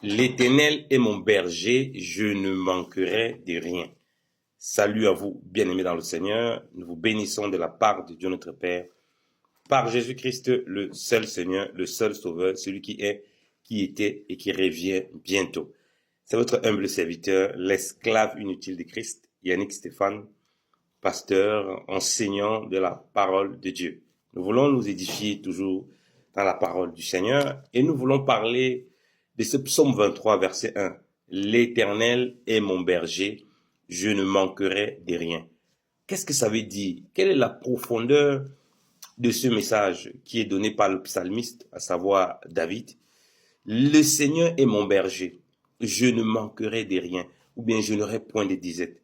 L'Éternel est mon berger, je ne manquerai de rien. Salut à vous, bien-aimés dans le Seigneur. Nous vous bénissons de la part de Dieu notre Père, par Jésus-Christ, le seul Seigneur, le seul Sauveur, celui qui est, qui était et qui revient bientôt. C'est votre humble serviteur, l'esclave inutile de Christ, Yannick Stéphane, pasteur, enseignant de la parole de Dieu. Nous voulons nous édifier toujours dans la parole du Seigneur et nous voulons parler de ce psaume 23, verset 1. L'Éternel est mon berger, je ne manquerai de rien. Qu'est-ce que ça veut dire? Quelle est la profondeur de ce message qui est donné par le psalmiste, à savoir David? Le Seigneur est mon berger, je ne manquerai de rien, ou bien je n'aurai point de disette.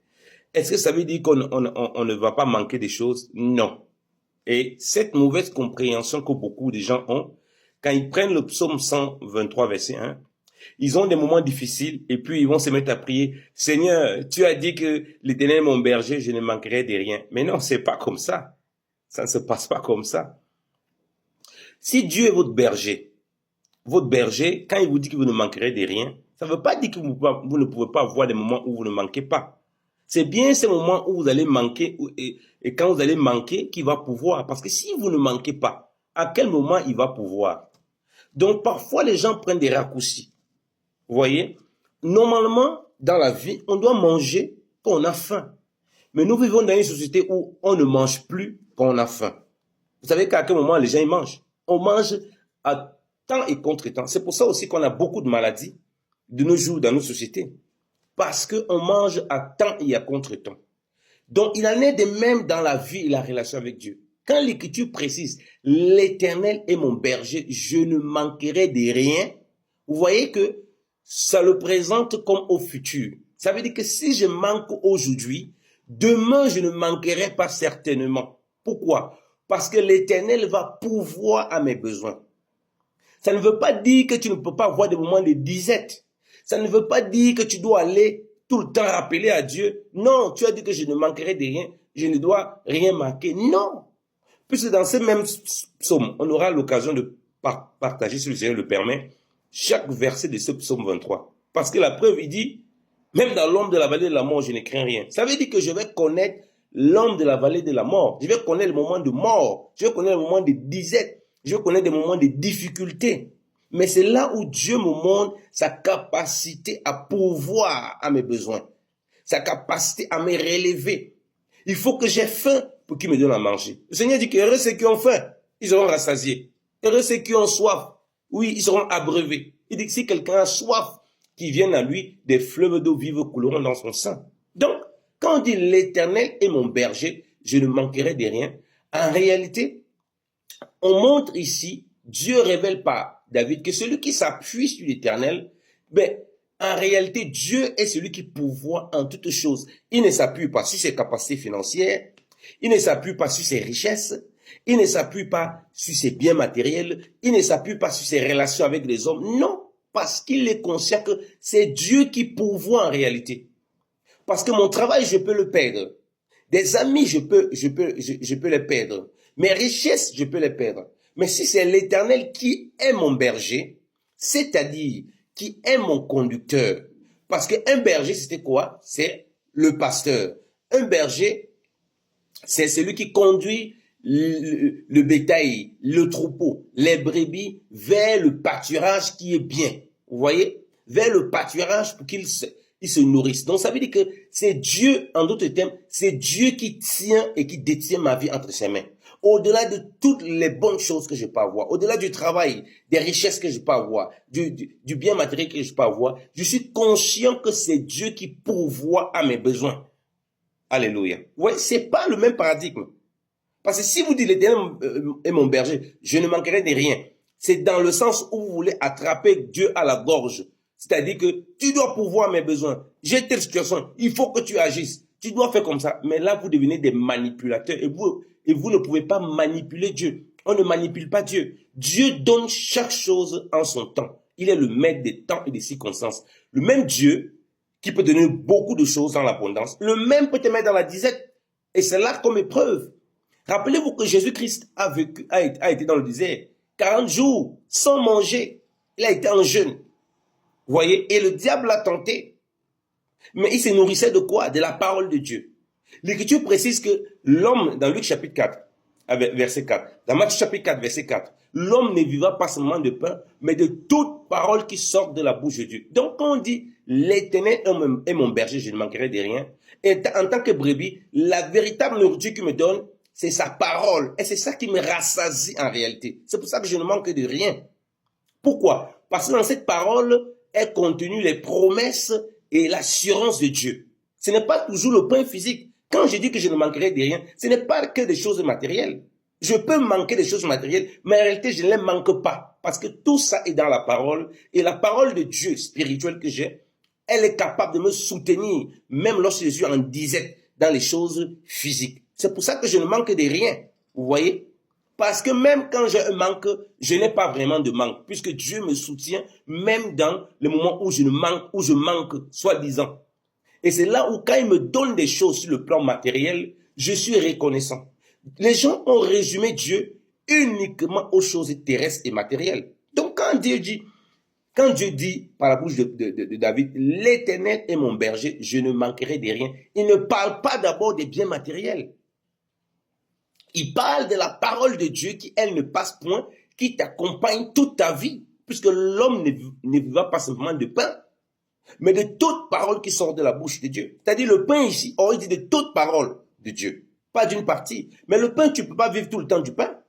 Est-ce que ça veut dire qu'on ne va pas manquer des choses? Non. Et cette mauvaise compréhension que beaucoup de gens ont, quand ils prennent le psaume 123, verset 1, ils ont des moments difficiles et puis ils vont se mettre à prier. Seigneur, tu as dit que l'Éternel est mon berger, je ne manquerai de rien. Mais non, c'est pas comme ça. Ça ne se passe pas comme ça. Si Dieu est votre berger, quand il vous dit que vous ne manquerez de rien, ça ne veut pas dire que vous ne pouvez pas avoir des moments où vous ne manquez pas. C'est bien ces moments où vous allez manquer et quand vous allez manquer qu'il va pouvoir. Parce que si vous ne manquez pas, à quel moment il va pouvoir? Donc parfois les gens prennent des raccourcis. Vous voyez? Normalement, dans la vie, on doit manger quand on a faim. Mais nous vivons dans une société où on ne mange plus quand on a faim. Vous savez qu'à quel moment les gens ils mangent? On mange à temps et contre-temps. C'est pour ça aussi qu'on a beaucoup de maladies de nos jours dans nos sociétés. Parce qu'on mange à temps et à contre-temps. Donc, il en est de même dans la vie et la relation avec Dieu. Quand l'Écriture précise, l'Éternel est mon berger, je ne manquerai de rien, vous voyez que ça le présente comme au futur. Ça veut dire que si je manque aujourd'hui, demain je ne manquerai pas certainement. Pourquoi? Parce que l'Éternel va pourvoir à mes besoins. Ça ne veut pas dire que tu ne peux pas avoir des moments de disette. Ça ne veut pas dire que tu dois aller tout le temps rappeler à Dieu. Non, tu as dit que je ne manquerai de rien, je ne dois rien manquer. Non. Puisque dans ce même psaume, on aura l'occasion de partager, si le Seigneur le permet, chaque verset de ce psaume 23. Parce que la preuve, il dit, même dans l'ombre de la vallée de la mort, je ne crains rien. Ça veut dire que je vais connaître l'ombre de la vallée de la mort. Je vais connaître le moment de mort. Je vais connaître le moment de disette. Je vais connaître des moments de difficulté. Mais c'est là où Dieu me montre sa capacité à pourvoir à mes besoins. Sa capacité à me relever. Il faut que j'ai faim pour qu'il me donne à manger. Le Seigneur dit que heureux ceux qui ont faim, ils seront rassasiés. Heureux ceux qui ont soif, oui, ils seront abreuvés. Il dit que si quelqu'un a soif, qu'il vienne à lui, des fleuves d'eau vive couleront dans son sein. Donc, quand on dit l'Éternel est mon berger, je ne manquerai de rien, en réalité, on montre ici, Dieu révèle par David que celui qui s'appuie sur l'Éternel, en réalité, Dieu est celui qui pourvoit en toutes choses. Il ne s'appuie pas sur ses capacités financières, il ne s'appuie pas sur ses richesses, il ne s'appuie pas sur ses biens matériels, il ne s'appuie pas sur ses relations avec les hommes. Non, parce qu'il est conscient que c'est Dieu qui pourvoit en réalité. Parce que mon travail, je peux le perdre. Des amis, je peux les perdre. Mes richesses, je peux les perdre. Mais si c'est l'Éternel qui est mon berger, c'est-à-dire qui est mon conducteur. Parce qu'un berger, c'était quoi? C'est le pasteur. Un berger, c'est celui qui conduit le bétail, le troupeau, les brebis vers le pâturage qui est bien. Vous voyez? Vers le pâturage pour qu'ils se nourrissent. Donc ça veut dire que c'est Dieu, en d'autres termes, c'est Dieu qui tient et qui détient ma vie entre ses mains. Au-delà de toutes les bonnes choses que je peux avoir, au-delà du travail, des richesses que je peux avoir, du bien matériel que je peux avoir, je suis conscient que c'est Dieu qui pourvoit à mes besoins. Alléluia. Ouais, c'est pas le même paradigme. Parce que si vous dites l'Éternel est mon berger, je ne manquerai de rien. C'est dans le sens où vous voulez attraper Dieu à la gorge. C'est-à-dire que tu dois pourvoir mes besoins. J'ai telle situation, il faut que tu agisses. Tu dois faire comme ça. Mais là, vous devenez des manipulateurs et vous ne pouvez pas manipuler Dieu. On ne manipule pas Dieu. Dieu donne chaque chose en son temps. Il est le maître des temps et des circonstances. Le même Dieu qui peut donner beaucoup de choses dans l'abondance, le même peut te mettre dans la disette. Et c'est là comme épreuve. Rappelez-vous que Jésus-Christ a été dans le désert 40 jours sans manger. Il a été en jeûne. Vous voyez, et le diable l'a tenté. Mais il se nourrissait de quoi? De la parole de Dieu. L'Écriture précise que l'homme, dans Luc chapitre 4, verset 4, dans Matthieu chapitre 4, verset 4, l'homme ne vivra pas seulement de pain, mais de toute parole qui sort de la bouche de Dieu. Donc quand on dit l'Éternel est mon berger, je ne manquerai de rien, et en tant que brebis, la véritable nourriture qu'il me donne, c'est sa parole. Et c'est ça qui me rassasie en réalité. C'est pour ça que je ne manque de rien. Pourquoi? Parce que dans cette parole est contenue les promesses et l'assurance de Dieu. Ce n'est pas toujours le pain physique. Quand je dis que je ne manquerai de rien, ce n'est pas que des choses matérielles. Je peux manquer des choses matérielles, mais en réalité, je ne les manque pas. Parce que tout ça est dans la parole. Et la parole de Dieu spirituelle que j'ai, elle est capable de me soutenir, même lorsque je suis en disette dans les choses physiques. C'est pour ça que je ne manque de rien. Vous voyez? Parce que même quand j'ai un manque, je n'ai pas vraiment de manque, puisque Dieu me soutient, même dans le moment où je manque, soi-disant. Et c'est là où, quand il me donne des choses sur le plan matériel, je suis reconnaissant. Les gens ont résumé Dieu uniquement aux choses terrestres et matérielles. Donc quand Dieu dit par la bouche de David, l'Éternel est mon berger, je ne manquerai de rien, il ne parle pas d'abord des biens matériels. Il parle de la parole de Dieu qui, elle, ne passe point, qui t'accompagne toute ta vie, puisque l'homme ne vivra pas simplement de pain, mais de toute parole qui sort de la bouche de Dieu. C'est-à-dire le pain ici, il dit de toute parole de Dieu, pas d'une partie. Mais le pain, tu ne peux pas vivre tout le temps du pain.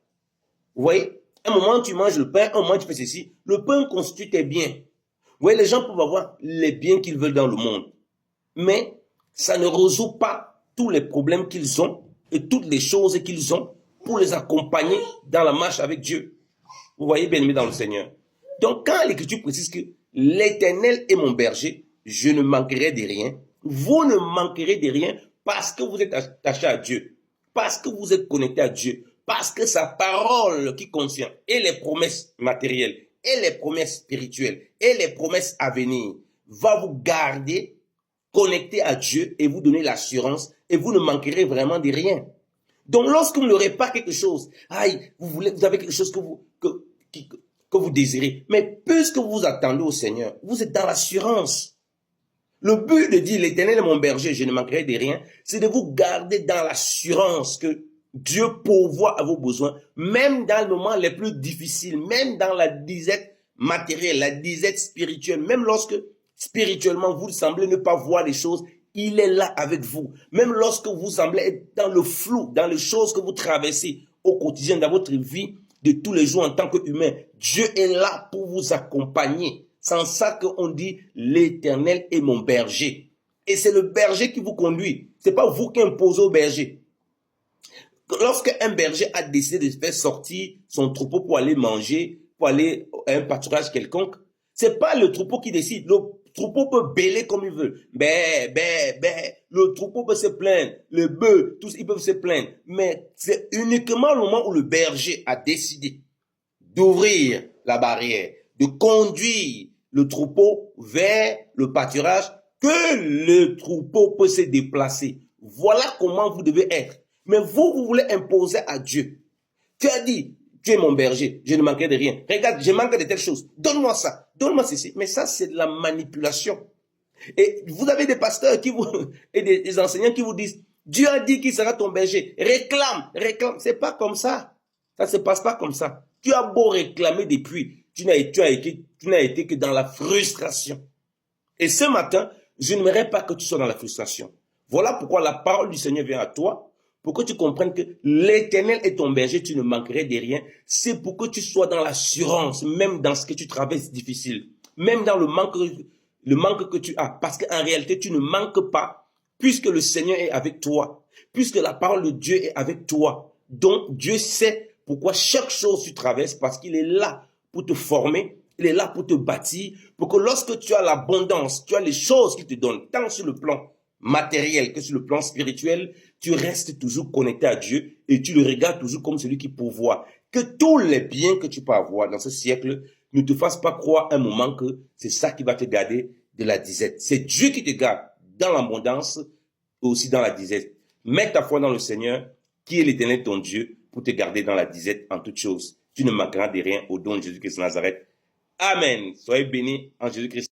Vous voyez? Un moment, tu manges le pain, un moment, tu fais ceci. Le pain constitue tes biens. Vous voyez, les gens peuvent avoir les biens qu'ils veulent dans le monde, mais ça ne résout pas tous les problèmes qu'ils ont et toutes les choses qu'ils ont pour les accompagner dans la marche avec Dieu. Vous voyez, bien-aimés dans le Seigneur. Donc, quand l'Écriture précise que l'Éternel est mon berger, je ne manquerai de rien, vous ne manquerez de rien parce que vous êtes attaché à Dieu, parce que vous êtes connecté à Dieu, parce que sa parole qui contient et les promesses matérielles, et les promesses spirituelles, et les promesses à venir, va vous garder connecté à Dieu et vous donner l'assurance et vous ne manquerez vraiment de rien. Donc, lorsque vous n'aurez pas quelque chose, vous avez quelque chose que vous désirez, mais puisque vous vous attendez au Seigneur, vous êtes dans l'assurance. Le but de dire l'Éternel est mon berger, je ne manquerai de rien, c'est de vous garder dans l'assurance que Dieu pourvoit à vos besoins, même dans les moments les plus difficiles, même dans la disette matérielle, la disette spirituelle, même lorsque spirituellement vous semblez ne pas voir les choses, il est là avec vous. Même lorsque vous semblez être dans le flou, dans les choses que vous traversez au quotidien, dans votre vie de tous les jours en tant qu'humain, Dieu est là pour vous accompagner. C'est en ça qu'on dit l'Éternel est mon berger. Et c'est le berger qui vous conduit. C'est pas vous qui imposez au berger. Lorsque un berger a décidé de faire sortir son troupeau pour aller manger, pour aller à un pâturage quelconque, c'est pas le troupeau qui décide. Le troupeau peut bêler comme il veut. Le troupeau peut se plaindre. Le bœuf, tous ils peuvent se plaindre. Mais c'est uniquement le moment où le berger a décidé d'ouvrir la barrière, de conduire le troupeau vers le pâturage, que le troupeau peut se déplacer. Voilà comment vous devez être. Mais vous voulez imposer à Dieu. Tu as dit, tu es mon berger, je ne manquerai de rien. Regarde, je manque de telles choses. Donne-moi ça, donne-moi ceci. Mais ça, c'est de la manipulation. Et vous avez des pasteurs et des enseignants qui vous disent, Dieu a dit qu'il sera ton berger. Réclame. C'est pas comme ça. Ça se passe pas comme ça. Tu as beau réclamer depuis, tu n'as été que dans la frustration. Et ce matin, je n'aimerais pas que tu sois dans la frustration. Voilà pourquoi la parole du Seigneur vient à toi, pour que tu comprennes que l'Éternel est ton berger, tu ne manquerais de rien. C'est pour que tu sois dans l'assurance, même dans ce que tu traverses difficile, même dans le manque que tu as. Parce qu'en réalité, tu ne manques pas, puisque le Seigneur est avec toi, puisque la parole de Dieu est avec toi. Donc, Dieu sait pourquoi chaque chose tu traverses, parce qu'il est là pour te former, il est là pour te bâtir, pour que lorsque tu as l'abondance, tu as les choses qu'il te donne, tant sur le plan matériel que sur le plan spirituel, tu restes toujours connecté à Dieu et tu le regardes toujours comme celui qui pourvoit. Que tous les biens que tu peux avoir dans ce siècle ne te fassent pas croire un moment que c'est ça qui va te garder de la disette. C'est Dieu qui te garde dans l'abondance et aussi dans la disette. Mets ta foi dans le Seigneur, qui est l'Éternel ton Dieu, pour te garder dans la disette en toutes choses. Tu ne manqueras de rien au don de Jésus-Christ de Nazareth. Amen. Soyez bénis en Jésus-Christ.